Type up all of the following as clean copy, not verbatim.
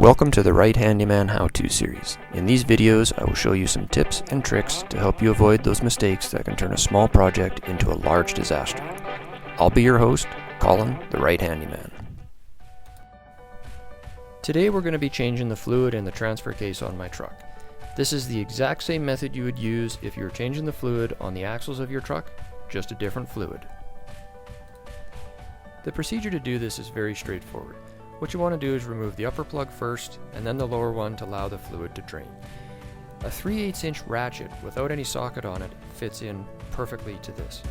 Welcome to the Right Handyman How-To series. In these videos, I will show you some tips and tricks to help you avoid those mistakes that can turn a small project into a large disaster. I'll be your host, Colin, the Right Handyman. Today we're going to be changing the fluid in the transfer case on my truck. This is the exact same method you would use if you were changing the fluid on the axles of your truck, just a different fluid. The procedure to do this is very straightforward. What you want to do is remove the upper plug first and then the lower one to allow the fluid to drain. A 3/8 inch ratchet without any socket on it fits in perfectly to this.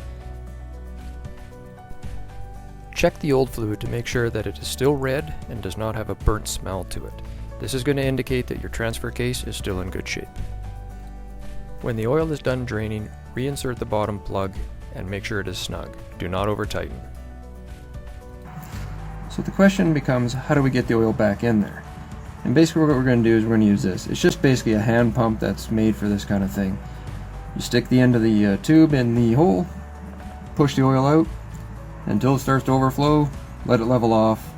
Check the old fluid to make sure that it is still red and does not have a burnt smell to it. This is going to indicate that your transfer case is still in good shape. When the oil is done draining, reinsert the bottom plug and make sure it is snug. Do not over tighten. So the question becomes, how do we get the oil back in there? And basically what we're going to do is we're going to use this. It's just basically a hand pump that's made for this kind of thing. You stick the end of the tube in the hole, push the oil out until it starts to overflow, let it level off,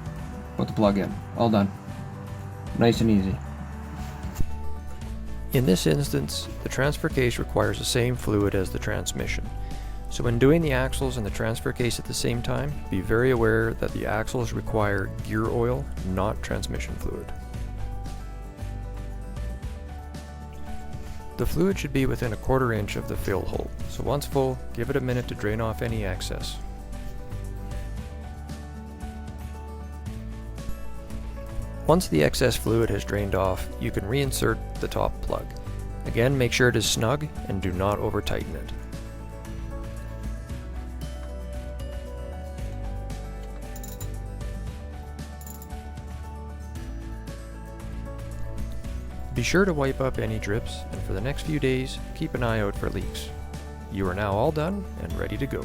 put the plug in. All done. Nice and easy. In this instance, the transfer case requires the same fluid as the transmission. So when doing the axles and the transfer case at the same time, be very aware that the axles require gear oil, not transmission fluid. The fluid should be within a 1/4 inch of the fill hole, so once full, give it a minute to drain off any excess. Once the excess fluid has drained off, you can reinsert the top plug. Again, make sure it is snug and do not over tighten it. Be sure to wipe up any drips, and for the next few days, keep an eye out for leaks. You are now all done and ready to go.